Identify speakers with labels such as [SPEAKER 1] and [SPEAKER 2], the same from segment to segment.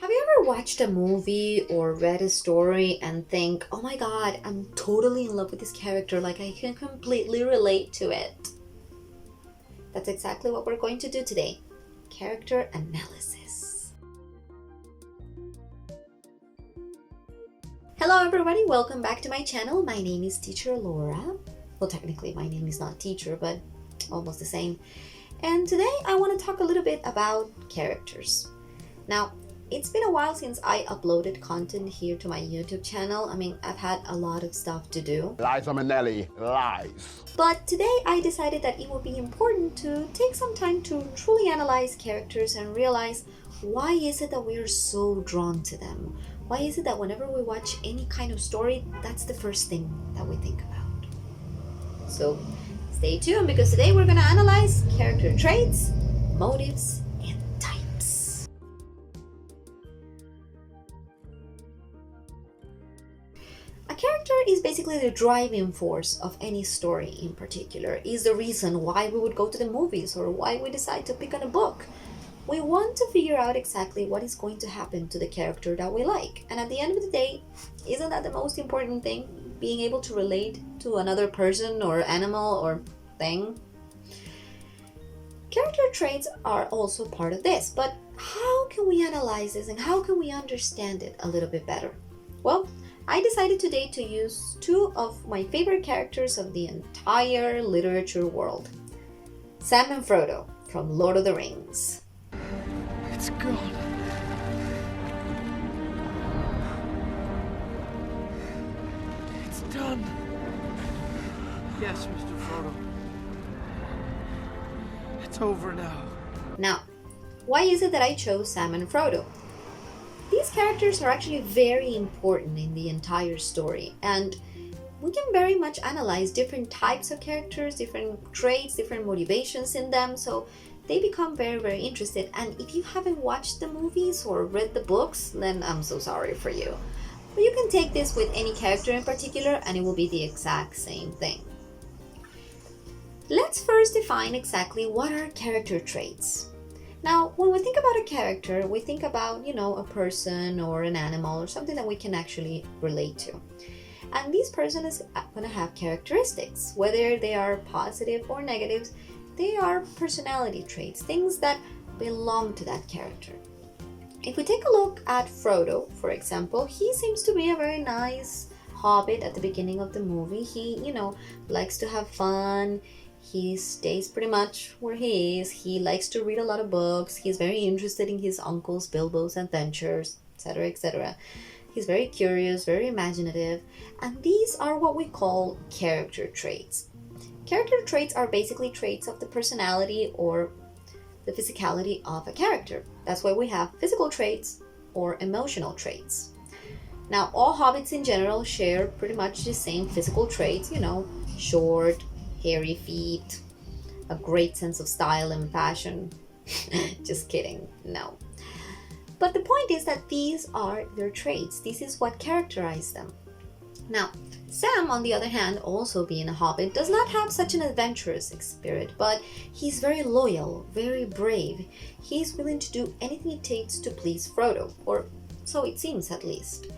[SPEAKER 1] Have you ever watched a movie or read a story and think, oh my god, I'm totally in love with this character, like I can completely relate to it? That's exactly what we're going to do today. Character analysis. Hello everybody, welcome back to my channel. My name is Teacher Laura. Well, technically my name is not teacher, but almost the same. And today I want to talk a little bit about characters. Now, it's been a while since I uploaded content here to my YouTube channel. I've had a lot of stuff to do.
[SPEAKER 2] Liza Minnelli, lies.
[SPEAKER 1] But today I decided that it would be important to take some time to truly analyze characters and realize why is it that we are so drawn to them? Why is it that whenever we watch any kind of story, that's the first thing that we think about? So stay tuned because today we're going to analyze character traits, motives, and types. A character is basically the driving force of any story in particular, is the reason why we would go to the movies or why we decide to pick on a book. We want to figure out exactly what is going to happen to the character that we like. And at the end of the day, isn't that the most important thing? Being able to relate to another person or animal or thing? Character traits are also part of this, but how can we analyze this and how can we understand it a little bit better? Well, I decided today to use two of my favorite characters of the entire literature world. Sam and Frodo from Lord of the Rings.
[SPEAKER 3] It's gone. It's done. Yes, Mr. Frodo. It's over now.
[SPEAKER 1] Now, why is it that I chose Sam and Frodo? These characters are actually very important in the entire story, and we can very much analyze different types of characters, different traits, different motivations in them, so they become very, very interested. And if you haven't watched the movies or read the books, then I'm so sorry for you. But you can take this with any character in particular, and it will be the exact same thing. Let's first define exactly what are character traits. Now, when we think about a character, we think about, a person or an animal or something that we can actually relate to. And this person is going to have characteristics, whether they are positive or negative. They are personality traits, things that belong to that character. If we take a look at Frodo, for example, he seems to be a very nice hobbit at the beginning of the movie. He, likes to have fun. He stays pretty much where he is. He likes to read a lot of books. He's very interested in his uncle's Bilbo's adventures, etc., etc. He's very curious, very imaginative, and these are what we call character traits. Character traits are basically traits of the personality or the physicality of a character. That's why we have physical traits or emotional traits. Now, all hobbits in general share pretty much the same physical traits, short, hairy feet, a great sense of style and fashion. Just kidding, no. But the point is that these are their traits. This is what characterizes them. Now, Sam, on the other hand, also being a hobbit, does not have such an adventurous spirit, but he's very loyal, very brave. He's willing to do anything it takes to please Frodo, or so it seems at least.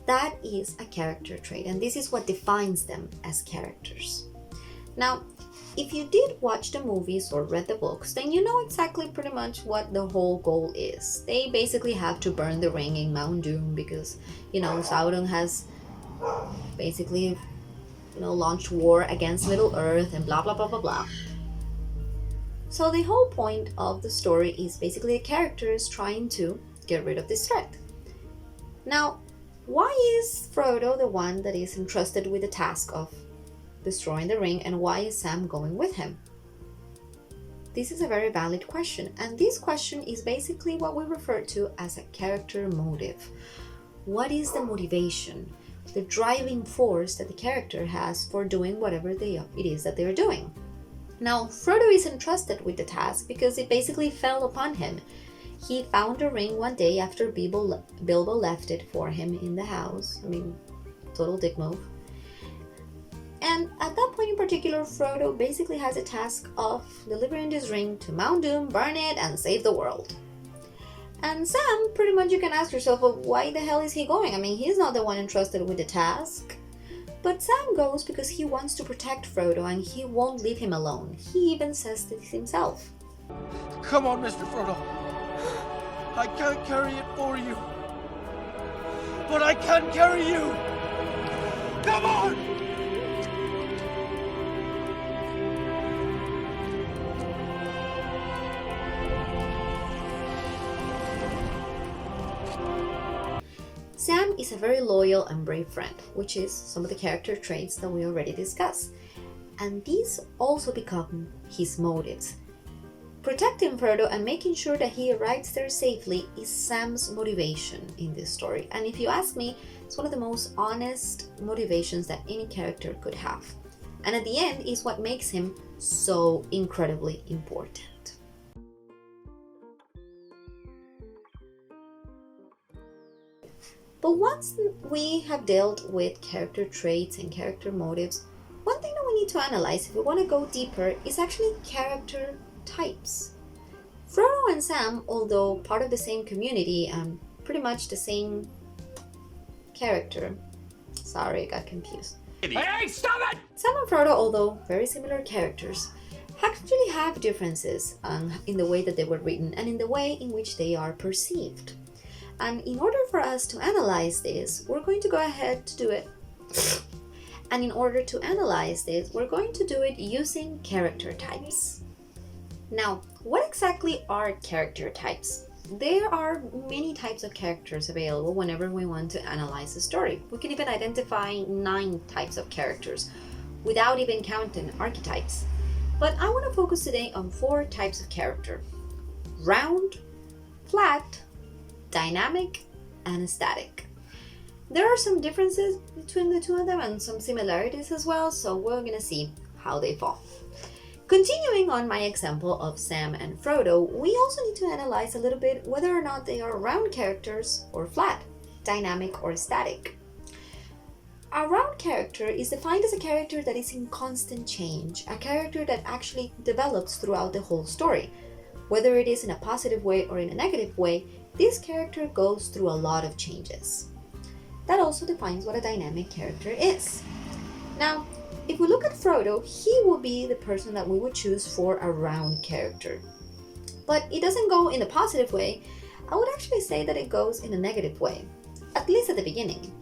[SPEAKER 1] That is a character trait, and this is what defines them as characters. Now, if you did watch the movies or read the books, then you know exactly pretty much what the whole goal is. They basically have to burn the ring in Mount Doom because, Sauron has basically, launched war against Middle-earth and blah, blah, blah, blah, blah. So the whole point of the story is basically the characters trying to get rid of this threat. Now, why is Frodo the one that is entrusted with the task of destroying the ring, and why is Sam going with him? This is a very valid question, and this question is basically what we refer to as a character motive. What is the motivation, the driving force that the character has for doing whatever it is that they're doing? Now, Frodo is entrusted with the task because it basically fell upon him. He found a ring one day after Bilbo left it for him in the house. Total dick move. And at that point in particular, Frodo basically has a task of delivering this ring to Mount Doom, burn it, and save the world. And Sam, pretty much you can ask yourself, well, why the hell is he going? I mean, he's not the one entrusted with the task. But Sam goes because he wants to protect Frodo and he won't leave him alone. He even says this himself.
[SPEAKER 3] Come on, Mr. Frodo. I can't carry it for you. But I can carry you. Come on!
[SPEAKER 1] Sam is a very loyal and brave friend, which is some of the character traits that we already discussed. And these also become his motives. Protecting Frodo and making sure that he arrives there safely is Sam's motivation in this story. And if you ask me, it's one of the most honest motivations that any character could have. And at the end is what makes him so incredibly important. But once we have dealt with character traits and character motives, one thing that we need to analyze if we want to go deeper is actually character types. Frodo and Sam, although part of the same community and pretty much the same character. Sorry, I got confused.
[SPEAKER 3] Hey, stop it!
[SPEAKER 1] Sam and Frodo, although very similar characters, actually have differences in the way that they were written and in the way in which they are perceived. And in order for us to analyze this, we're going to go ahead to do it. And in order to analyze this, we're going to do it using character types. Now, what exactly are character types? There are many types of characters available whenever we want to analyze a story. We can even identify 9 types of characters without even counting archetypes. But I want to focus today on 4 types of character: round, flat, dynamic, and static. There are some differences between the two of them and some similarities as well, so we're gonna see how they fall. Continuing on my example of Sam and Frodo, we also need to analyze a little bit whether or not they are round characters or flat, dynamic or static. A round character is defined as a character that is in constant change, a character that actually develops throughout the whole story. Whether it is in a positive way or in a negative way, this character goes through a lot of changes. That also defines what a dynamic character is. Now, if we look at Frodo, he will be the person that we would choose for a round character. But it doesn't go in a positive way. I would actually say that it goes in a negative way, at least at the beginning.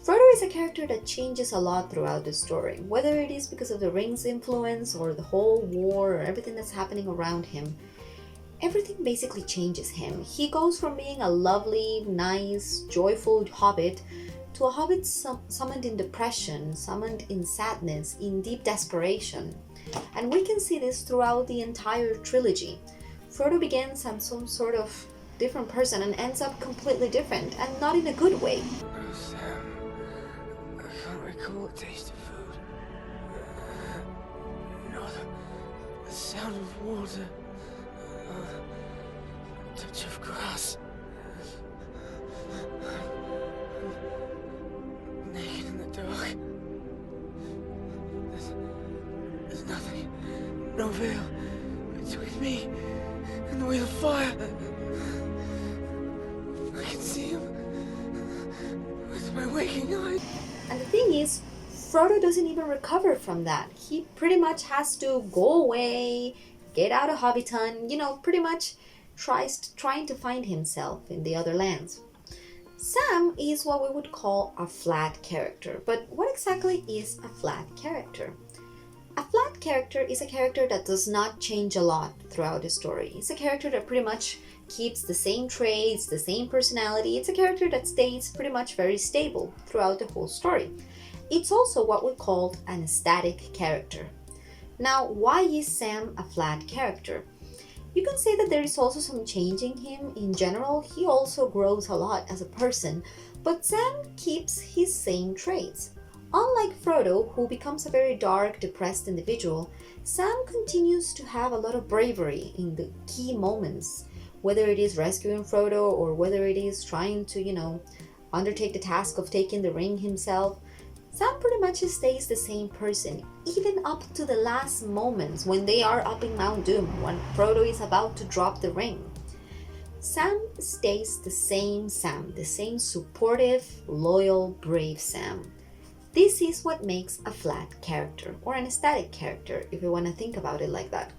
[SPEAKER 1] Frodo is a character that changes a lot throughout the story, whether it is because of the ring's influence or the whole war or everything that's happening around him. Everything basically changes him. He goes from being a lovely, nice, joyful hobbit to a hobbit summoned in depression, summoned in sadness, in deep desperation. And we can see this throughout the entire trilogy. Frodo begins as some sort of different person and ends up completely different, and not in a good way.
[SPEAKER 3] Oh, Sam. I can't recall the taste of food. No, the sound of water. Touch of grass. Naked in the dark. There's nothing, no veil between me and the wheel of fire. I can see him with my waking eyes.
[SPEAKER 1] And the thing is, Frodo doesn't even recover from that. He pretty much has to go away, get out of Hobbiton, pretty much trying to find himself in the other lands. Sam is what we would call a flat character. But what exactly is a flat character? A flat character is a character that does not change a lot throughout the story. It's a character that pretty much keeps the same traits, the same personality. It's a character that stays pretty much very stable throughout the whole story. It's also what we call an static character. Now, why is Sam a flat character? You can say that there is also some change in him in general. He also grows a lot as a person, but Sam keeps his same traits. Unlike Frodo, who becomes a very dark, depressed individual, Sam continues to have a lot of bravery in the key moments, whether it is rescuing Frodo or whether it is trying to, undertake the task of taking the ring himself. Sam pretty much stays the same person, even up to the last moments when they are up in Mount Doom, when Frodo is about to drop the ring. Sam stays the same Sam, the same supportive, loyal, brave Sam. This is what makes a flat character, or an static character, if you want to think about it like that.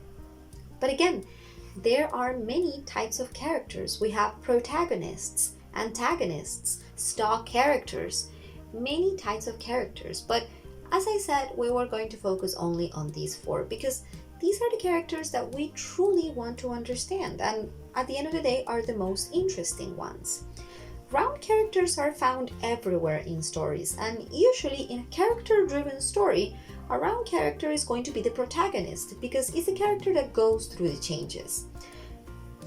[SPEAKER 1] But again, there are many types of characters. We have protagonists, antagonists, stock characters, many types of characters. But as I said, we were going to focus only on these four because these are the characters that we truly want to understand and at the end of the day are the most interesting ones. Round characters are found everywhere in stories, and usually in a character-driven story, a round character is going to be the protagonist because it's a character that goes through the changes.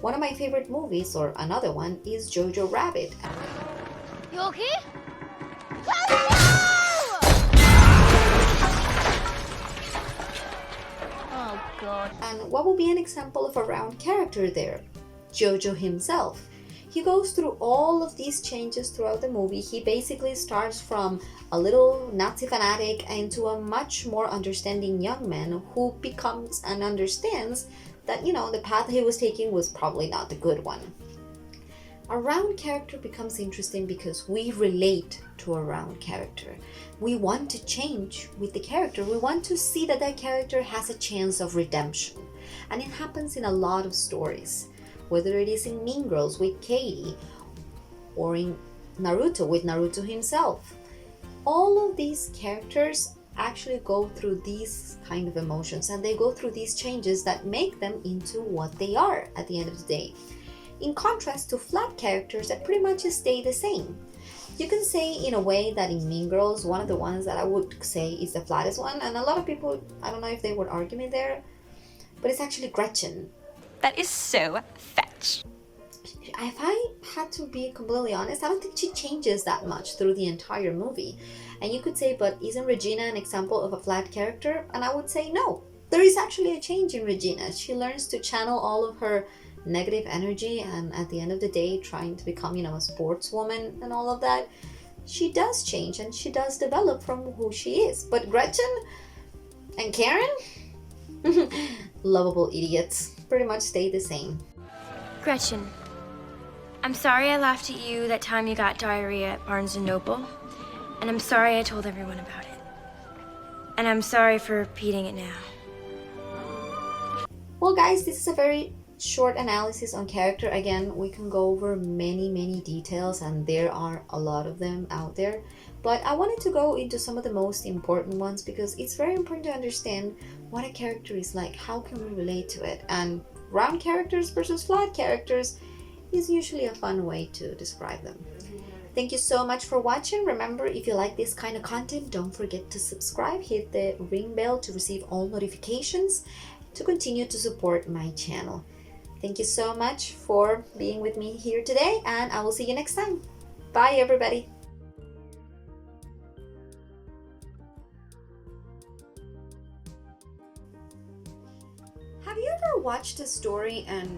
[SPEAKER 1] One of my favorite movies, or another one, is Jojo Rabbit.
[SPEAKER 4] You okay? Oh God.
[SPEAKER 1] And what will be an example of a round character there? Jojo himself. He goes through all of these changes throughout the movie. He basically starts from a little Nazi fanatic into a much more understanding young man who becomes and understands that, the path he was taking was probably not the good one. A round character becomes interesting because we relate to a round character. We want to change with the character. We want to see that that character has a chance of redemption. And it happens in a lot of stories. Whether it is in Mean Girls with Katie or in Naruto with Naruto himself. All of these characters actually go through these kind of emotions and they go through these changes that make them into what they are at the end of the day. In contrast to flat characters that pretty much stay the same. You can say in a way that in Mean Girls, one of the ones that I would say is the flattest one, and a lot of people, I don't know if they would argue me there, but it's actually Gretchen.
[SPEAKER 5] That is so fetch.
[SPEAKER 1] If I had to be completely honest, I don't think she changes that much through the entire movie. And you could say, but isn't Regina an example of a flat character? And I would say no. There is actually a change in Regina. She learns to channel all of her negative energy and at the end of the day trying to become, a sportswoman and all of that. She does change and she does develop from who she is. But Gretchen and Karen? Lovable idiots. Pretty much stay the same.
[SPEAKER 6] Gretchen, I'm sorry I laughed at you that time you got diarrhea at Barnes & Noble. And I'm sorry I told everyone about it. And I'm sorry for repeating it now.
[SPEAKER 1] Well guys, this is a very short analysis on character. Again, we can go over many details and there are a lot of them out there. But I wanted to go into some of the most important ones because it's very important to understand what a character is like. How can we relate to it? And round characters versus flat characters is usually a fun way to describe them. Thank you so much for watching. Remember, if you like this kind of content, don't forget to subscribe. Hit the ring bell to receive all notifications to continue to support my channel. Thank you so much for being with me here today, and I will see you next time. Bye, everybody. Have you ever watched a story and